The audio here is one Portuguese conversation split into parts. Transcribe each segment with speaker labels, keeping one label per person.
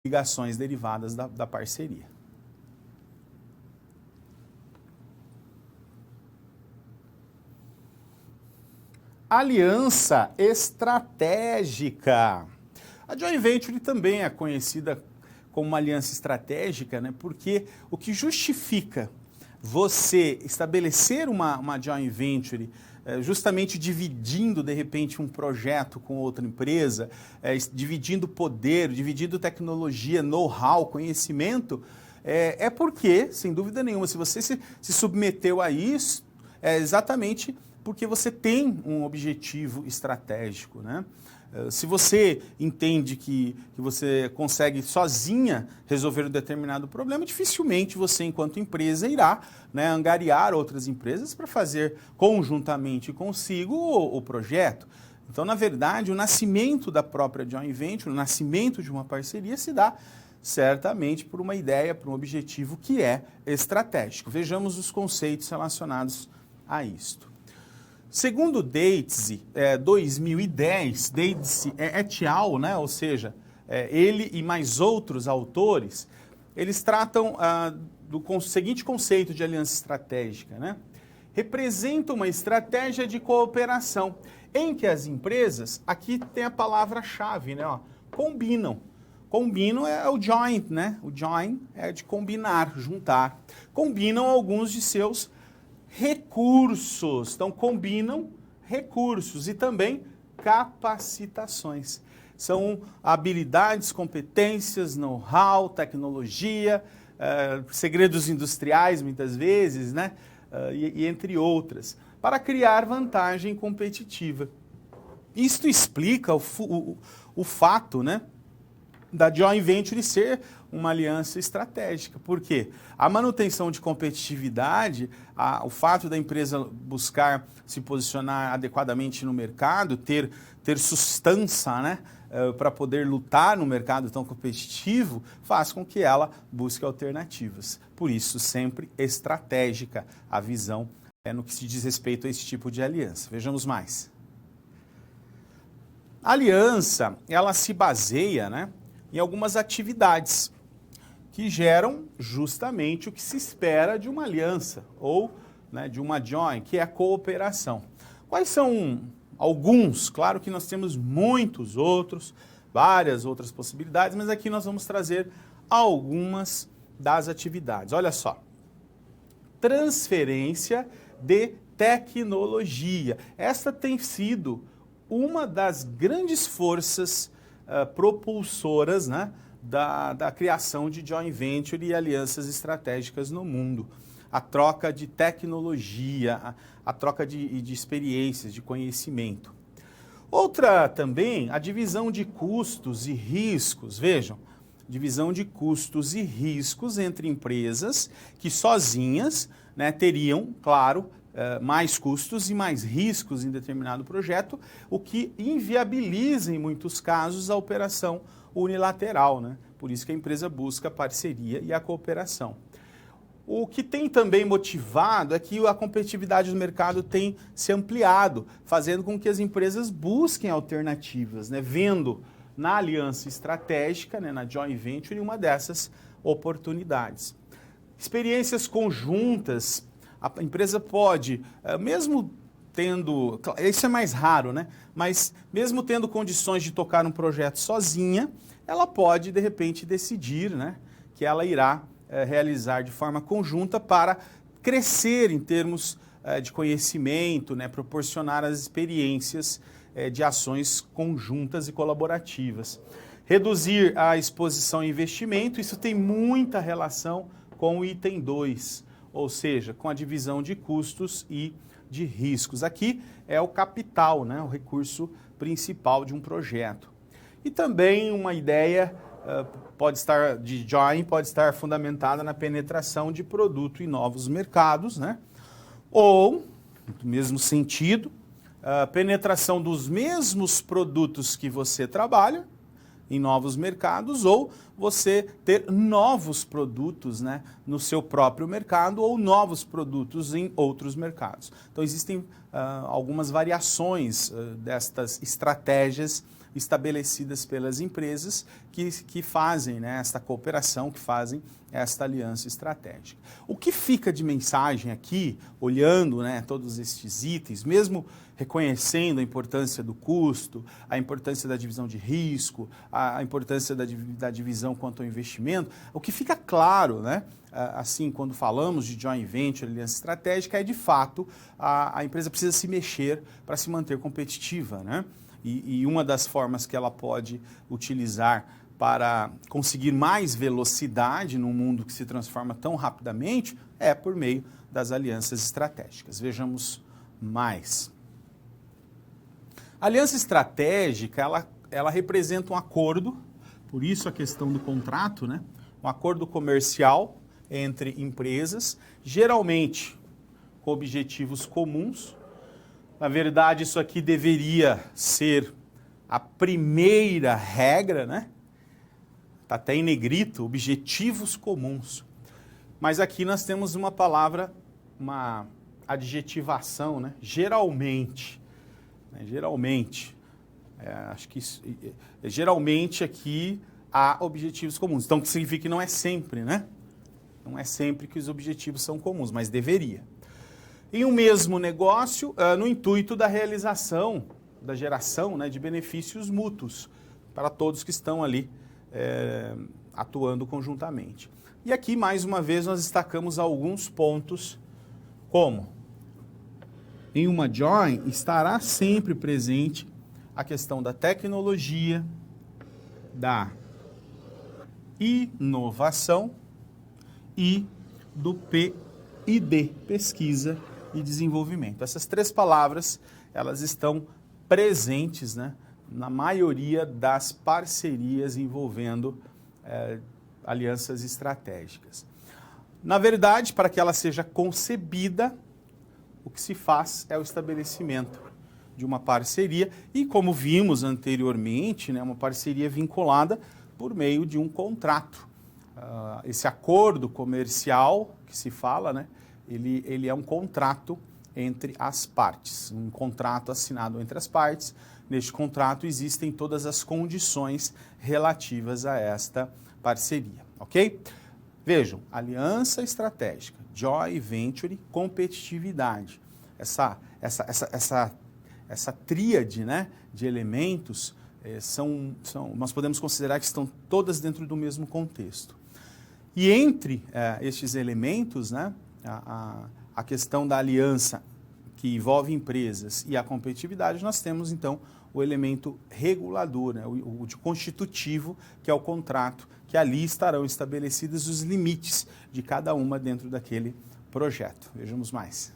Speaker 1: obrigações derivadas da parceria. Aliança estratégica. A joint venture também é conhecida como uma aliança estratégica, né? Porque o que justifica você estabelecer uma joint venture, justamente dividindo, de repente, um projeto com outra empresa, dividindo poder, dividindo tecnologia, know-how, conhecimento, é porque, sem dúvida nenhuma, se você se submeteu a isso, é exatamente porque você tem um objetivo estratégico, né? Se você entende que você consegue sozinha resolver um determinado problema, dificilmente você, enquanto empresa, irá, né, angariar outras empresas para fazer conjuntamente consigo o projeto. Então, na verdade, o nascimento da própria joint venture, o nascimento de uma parceria se dá certamente por uma ideia, por um objetivo que é estratégico. Vejamos os conceitos relacionados a isto. Segundo Datesy, 2010, Datesy et al., né? Ou seja, ele e mais outros autores, eles tratam do seguinte conceito de aliança estratégica, né? Representa uma estratégia de cooperação em que as empresas, aqui tem a palavra-chave, né? Ó, combinam. Combinam é o joint, né? O join é de combinar, juntar. Combinam alguns de seus recursos, então combinam recursos e também capacitações. São habilidades, competências, know-how, tecnologia, segredos industriais muitas vezes, né? E entre outras, para criar vantagem competitiva. Isto explica o fato, né, da joint venture ser uma aliança estratégica. Por quê? A manutenção de competitividade, o fato da empresa buscar se posicionar adequadamente no mercado, ter sustância, né, para poder lutar no mercado tão competitivo, faz com que ela busque alternativas. Por isso, sempre estratégica a visão no que se diz respeito a esse tipo de aliança. Vejamos mais. A aliança, ela se baseia, né, em algumas atividades que geram justamente o que se espera de uma aliança ou, né, de uma joint, que é a cooperação. Quais são alguns? Claro que nós temos muitos outros, várias outras possibilidades, mas aqui nós vamos trazer algumas das atividades. Olha só. Transferência de tecnologia. Esta tem sido uma das grandes forças propulsoras, né, da criação de joint venture e alianças estratégicas no mundo. A troca de tecnologia, a troca de experiências, de conhecimento. Outra também, a divisão de custos e riscos. Vejam, divisão de custos e riscos entre empresas que sozinhas, né, teriam, claro, mais custos e mais riscos em determinado projeto, o que inviabiliza, em muitos casos, a operação unilateral, né? Por isso que a empresa busca a parceria e a cooperação. O que tem também motivado é que a competitividade do mercado tem se ampliado, fazendo com que as empresas busquem alternativas, né? Vendo na aliança estratégica, né, na joint venture, uma dessas oportunidades. Experiências conjuntas. A empresa pode, mesmo tendo, isso é mais raro, né? Mas mesmo tendo condições de tocar um projeto sozinha, ela pode, de repente, decidir, né, que ela irá realizar de forma conjunta para crescer em termos de conhecimento, né, proporcionar as experiências de ações conjuntas e colaborativas. Reduzir a exposição e investimento, isso tem muita relação com o item 2, ou seja, com a divisão de custos e de riscos. Aqui é o capital, né, o recurso principal de um projeto. E também uma ideia de joint pode estar fundamentada na penetração de produto em novos mercados, né? Ou, no mesmo sentido, penetração dos mesmos produtos que você trabalha em novos mercados, ou você ter novos produtos, né, no seu próprio mercado ou novos produtos em outros mercados. Então existem algumas variações destas estratégias estabelecidas pelas empresas que fazem, né, esta cooperação, que fazem esta aliança estratégica. O que fica de mensagem aqui, olhando, né, todos estes itens, mesmo reconhecendo a importância do custo, a importância da divisão de risco, a importância da divisão quanto ao investimento, o que fica claro, né, assim, quando falamos de joint venture, aliança estratégica, é de fato a empresa precisa se mexer para se manter competitiva, né? E uma das formas que ela pode utilizar para conseguir mais velocidade num mundo que se transforma tão rapidamente é por meio das alianças estratégicas. Vejamos mais. A aliança estratégica, ela representa um acordo, por isso a questão do contrato, né? Um acordo comercial entre empresas, geralmente com objetivos comuns. Na verdade, isso aqui deveria ser a primeira regra, né? Está até em negrito, objetivos comuns. Mas aqui nós temos uma palavra, uma adjetivação, né? Geralmente. Né? Geralmente. Acho que isso, geralmente aqui há objetivos comuns. Então, o que significa que não é sempre, né? Não é sempre que os objetivos são comuns, mas deveria. Em um mesmo negócio, no intuito da realização, da geração, né, de benefícios mútuos para todos que estão ali atuando conjuntamente. E aqui, mais uma vez, nós destacamos alguns pontos, como em uma joint estará sempre presente a questão da tecnologia, da inovação e do P&D, pesquisa e desenvolvimento. Essas três palavras, elas estão presentes, né, na maioria das parcerias envolvendo alianças estratégicas. Na verdade, para que ela seja concebida, o que se faz é o estabelecimento de uma parceria e, como vimos anteriormente, né, uma parceria vinculada por meio de um contrato. Esse acordo comercial que se fala, né, ele é um contrato entre as partes, um contrato assinado entre as partes. Neste contrato existem todas as condições relativas a esta parceria, ok? Vejam, aliança estratégica, joint venture, competitividade. Essa tríade, né, de elementos nós podemos considerar que estão todas dentro do mesmo contexto. E entre estes elementos, né, a questão da aliança que envolve empresas e a competitividade, nós temos então o elemento regulador, né, o constitutivo, que é o contrato, que ali estarão estabelecidos os limites de cada uma dentro daquele projeto. Vejamos mais.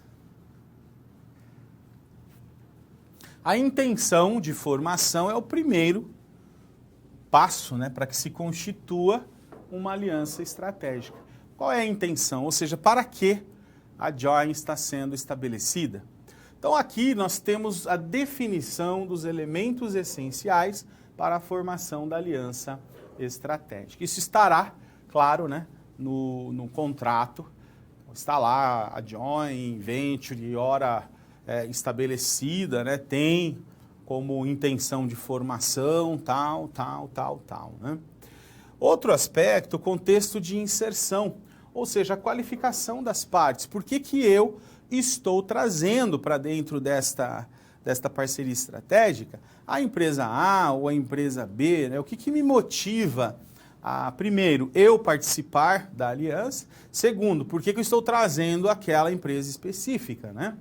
Speaker 1: A intenção de formação é o primeiro passo, né, para que se constitua uma aliança estratégica. Qual é a intenção? Ou seja, para que a joint está sendo estabelecida? Então aqui nós temos a definição dos elementos essenciais para a formação da aliança estratégica. Isso estará, claro, né, no contrato, está lá a joint venture, ora estabelecida, né, tem como intenção de formação, tal, né? Outro aspecto, o contexto de inserção, ou seja, a qualificação das partes. Por que eu estou trazendo para dentro desta parceria estratégica a empresa A ou a empresa B, né? O que me motiva a, primeiro, eu participar da aliança, segundo, por que eu estou trazendo aquela empresa específica, né?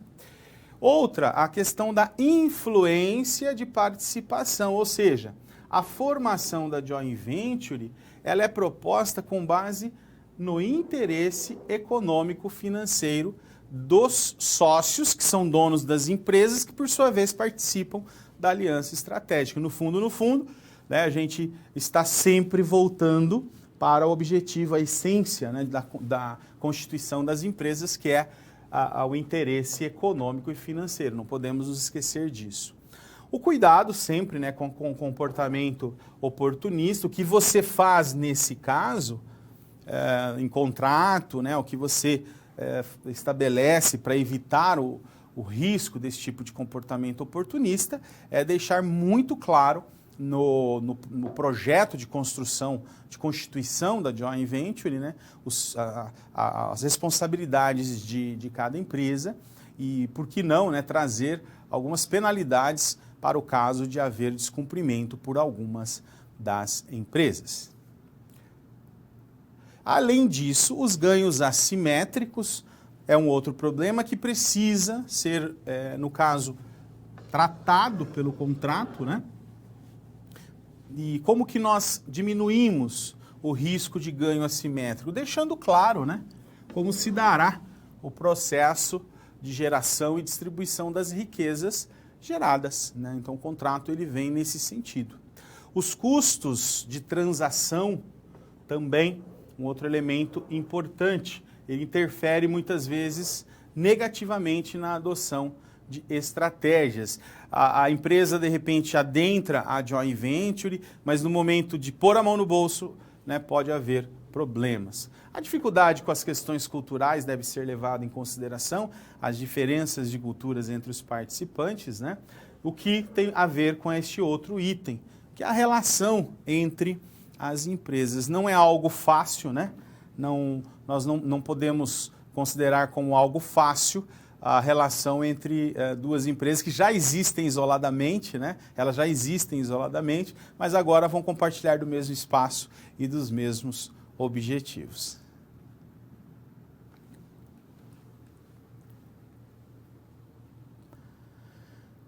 Speaker 1: Outra, a questão da influência de participação, ou seja, a formação da joint venture, ela é proposta com base no interesse econômico financeiro dos sócios, que são donos das empresas, que por sua vez participam da aliança estratégica. No fundo, né, a gente está sempre voltando para o objetivo, a essência, né, da constituição das empresas, que é o interesse econômico e financeiro. Não podemos nos esquecer disso. O cuidado sempre, né, com o comportamento oportunista, o que você faz nesse caso, em contrato, né, o que você estabelece para evitar o risco desse tipo de comportamento oportunista é deixar muito claro no projeto de construção, de constituição da joint venture, né, as responsabilidades de cada empresa e, por que não, né, trazer algumas penalidades para o caso de haver descumprimento por algumas das empresas. Além disso, os ganhos assimétricos é um outro problema que precisa ser, no caso, tratado pelo contrato, né? E como que nós diminuímos o risco de ganho assimétrico? Deixando claro, né, como se dará o processo de geração e distribuição das riquezas geradas, né? Então o contrato ele vem nesse sentido. Os custos de transação também, um outro elemento importante, ele interfere muitas vezes negativamente na adoção de estratégias. A empresa, de repente, adentra a joint venture, mas no momento de pôr a mão no bolso, né, pode haver problemas. A dificuldade com as questões culturais deve ser levada em consideração, as diferenças de culturas entre os participantes, né, o que tem a ver com este outro item, que é a relação entre as empresas. Não é algo fácil, né? Nós não podemos considerar como algo fácil a relação entre duas empresas que já existem isoladamente, né? Elas já existem isoladamente, mas agora vão compartilhar do mesmo espaço e dos mesmos objetivos.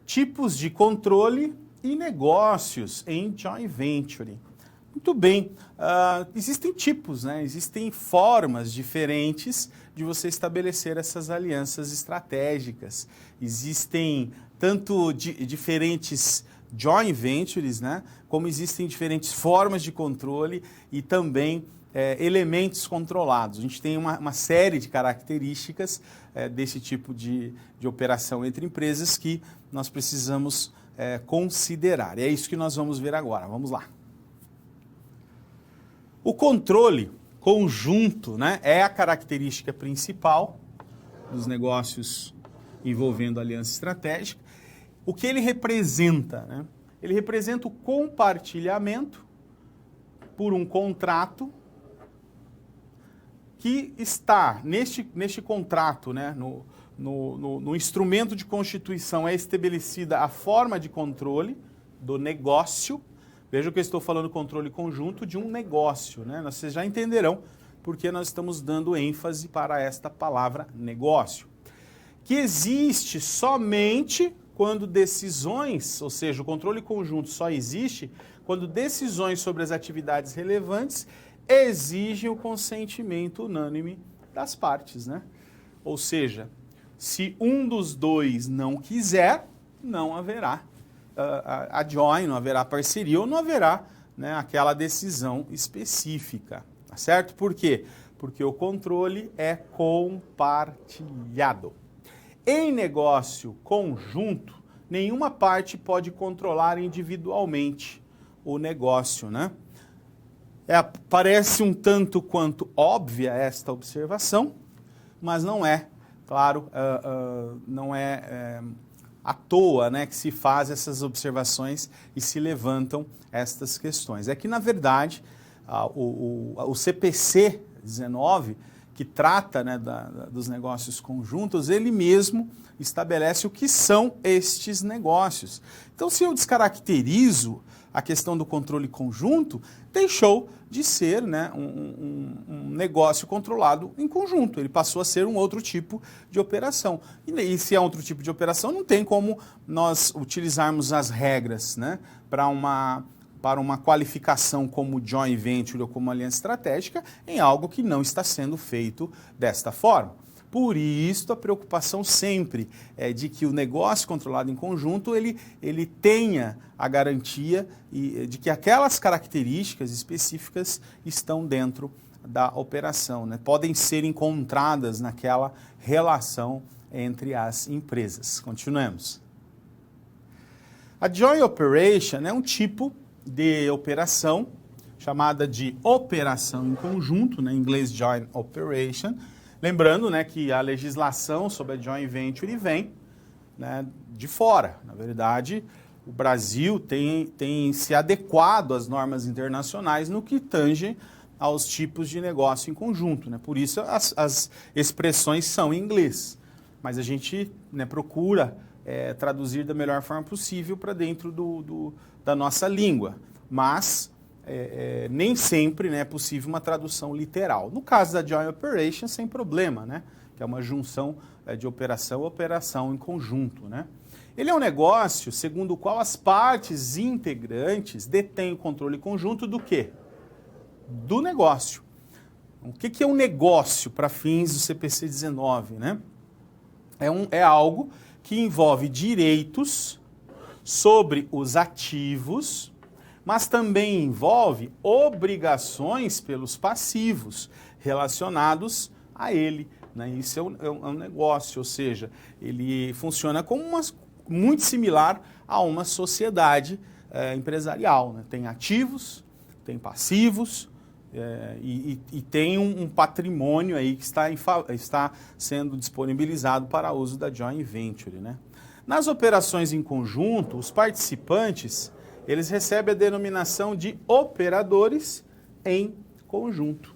Speaker 1: Tipos de controle e negócios em joint venture. Muito bem, existem tipos, né? Existem formas diferentes de você estabelecer essas alianças estratégicas. Existem tanto diferentes joint ventures, né? Como existem diferentes formas de controle e também elementos controlados. A gente tem uma série de características desse tipo de operação entre empresas que nós precisamos considerar. E é isso que nós vamos ver agora. Vamos lá. O controle conjunto, né, é a característica principal dos negócios envolvendo aliança estratégica. O que ele representa? Né? Ele representa o compartilhamento por um contrato que está neste contrato, né, no instrumento de constituição é estabelecida a forma de controle do negócio. Veja que eu estou falando controle conjunto de um negócio, né? Vocês já entenderão porque nós estamos dando ênfase para esta palavra negócio. Que existe somente quando decisões, ou seja, o controle conjunto só existe quando decisões sobre as atividades relevantes exigem o consentimento unânime das partes, né? Ou seja, se um dos dois não quiser, não haverá a join, não haverá parceria ou não haverá, né, aquela decisão específica, tá certo? Por quê? Porque o controle é compartilhado. Em negócio conjunto, nenhuma parte pode controlar individualmente o negócio, né? Parece um tanto quanto óbvia esta observação, mas não é, claro, não é à toa, né, que se faz essas observações e se levantam estas questões. É que, na verdade, o CPC 19, que trata, né, dos negócios conjuntos, ele mesmo estabelece o que são estes negócios. Então, se eu descaracterizo a questão do controle conjunto, deixou de ser, né, um negócio controlado em conjunto. Ele passou a ser um outro tipo de operação. E se é outro tipo de operação, não tem como nós utilizarmos as regras, né, para uma qualificação como joint venture ou como aliança estratégica em algo que não está sendo feito desta forma. Por isso, a preocupação sempre é de que o negócio controlado em conjunto ele tenha a garantia de que aquelas características específicas estão dentro da operação, né? Podem ser encontradas naquela relação entre as empresas. Continuemos. A joint operation é um tipo de operação chamada de operação em conjunto, né? Em inglês joint operation. Lembrando, né, que a legislação sobre a joint venture vem né, de fora. Na verdade, o Brasil tem se adequado às normas internacionais no que tange aos tipos de negócio em conjunto, né? Por isso as expressões são em inglês, mas a gente, né, procura traduzir da melhor forma possível para dentro da nossa língua, mas nem sempre, né, é possível uma tradução literal. No caso da Joint Operation, sem problema, né? Que é uma junção de operação em conjunto, né? Ele é um negócio segundo o qual as partes integrantes detêm o controle conjunto do quê? Do negócio. O que é um negócio para fins do CPC 19, né? É algo que envolve direitos sobre os ativos, mas também envolve obrigações pelos passivos relacionados a ele, né? Isso é um negócio, ou seja, ele funciona como muito similar a uma sociedade empresarial, né? Tem ativos, tem passivos e tem um patrimônio aí que está sendo disponibilizado para uso da joint venture, né? Nas operações em conjunto, os participantes eles recebem a denominação de operadores em conjunto,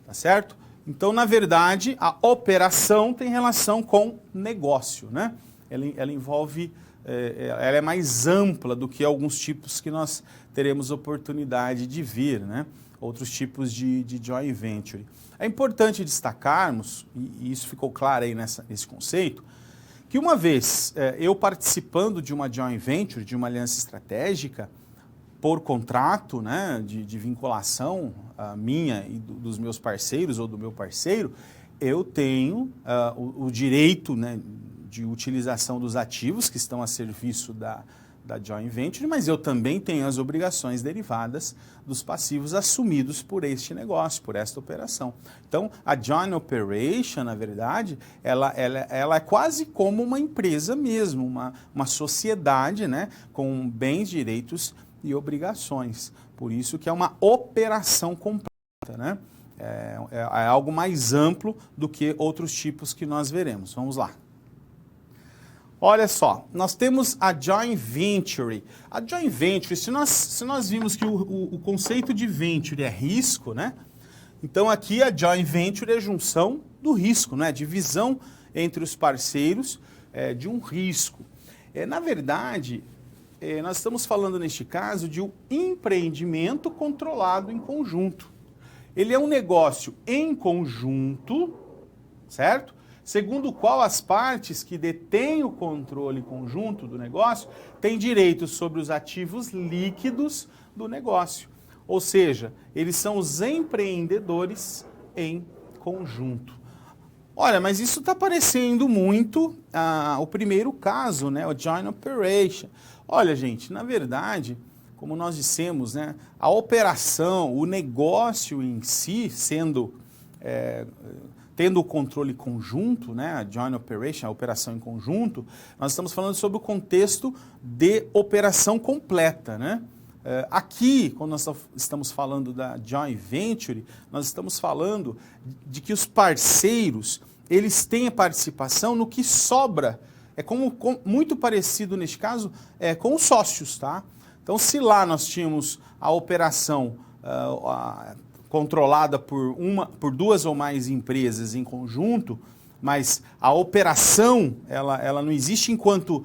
Speaker 1: tá certo? Então, na verdade, a operação tem relação com negócio, né? Ela envolve, ela é mais ampla do que alguns tipos que nós teremos oportunidade de ver, né? Outros tipos de joint venture. É importante destacarmos, e isso ficou claro aí nesse conceito, que uma vez eu participando de uma joint venture, de uma aliança estratégica, por contrato, né, de vinculação minha e dos meus parceiros ou do meu parceiro, eu tenho o direito, né, de utilização dos ativos que estão a serviço da joint venture, mas eu também tenho as obrigações derivadas dos passivos assumidos por este negócio, por esta operação. Então, a joint operation, na verdade, ela é quase como uma empresa mesmo, uma sociedade, né, com bens, direitos e obrigações. Por isso que é uma operação completa, né? É algo mais amplo do que outros tipos que nós veremos. Vamos lá. Olha só, nós temos a joint venture. A joint venture, se nós vimos que o conceito de venture é risco, né? Então aqui a joint venture é a junção do risco, né? Divisão entre os parceiros de um risco. Na verdade, nós estamos falando neste caso de um empreendimento controlado em conjunto. Ele é um negócio em conjunto, certo? Segundo o qual as partes que detêm o controle conjunto do negócio têm direitos sobre os ativos líquidos do negócio. Ou seja, eles são os empreendedores em conjunto. Olha, mas isso está parecendo muito o primeiro caso, né? O joint operation. Olha, gente, na verdade, como nós dissemos, né? A operação, o negócio em si, tendo o controle conjunto, né, a joint operation, a operação em conjunto, nós estamos falando sobre o contexto de operação completa, né? Aqui, quando nós estamos falando da joint venture, nós estamos falando de que os parceiros, eles têm a participação no que sobra. Muito parecido neste caso com os sócios, tá? Então, se lá nós tínhamos a operação controlada por duas ou mais empresas em conjunto, mas a operação ela não existe enquanto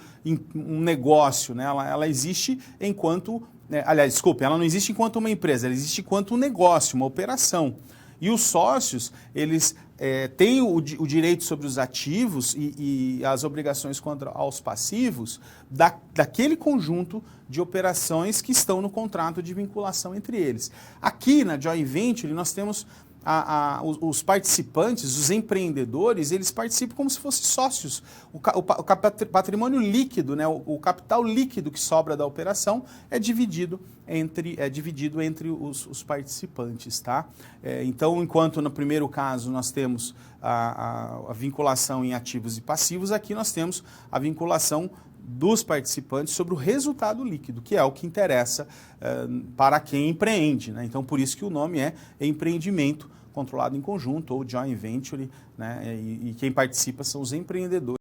Speaker 1: um negócio, né? Ela existe enquanto, ela não existe enquanto uma empresa, ela existe enquanto um negócio, uma operação. E os sócios, eles têm o direito sobre os ativos e as obrigações contra aos passivos daquele conjunto de operações que estão no contrato de vinculação entre eles. Aqui na joint venture nós temos os participantes, os empreendedores, eles participam como se fossem sócios. O patrimônio líquido, né, o capital líquido que sobra da operação é dividido entre os participantes, tá? Então, enquanto no primeiro caso nós temos a vinculação em ativos e passivos, aqui nós temos a vinculação dos participantes sobre o resultado líquido, que é o que interessa para quem empreende, né? Então, por isso que o nome é empreendimento controlado em conjunto ou joint venture, né? E quem participa são os empreendedores.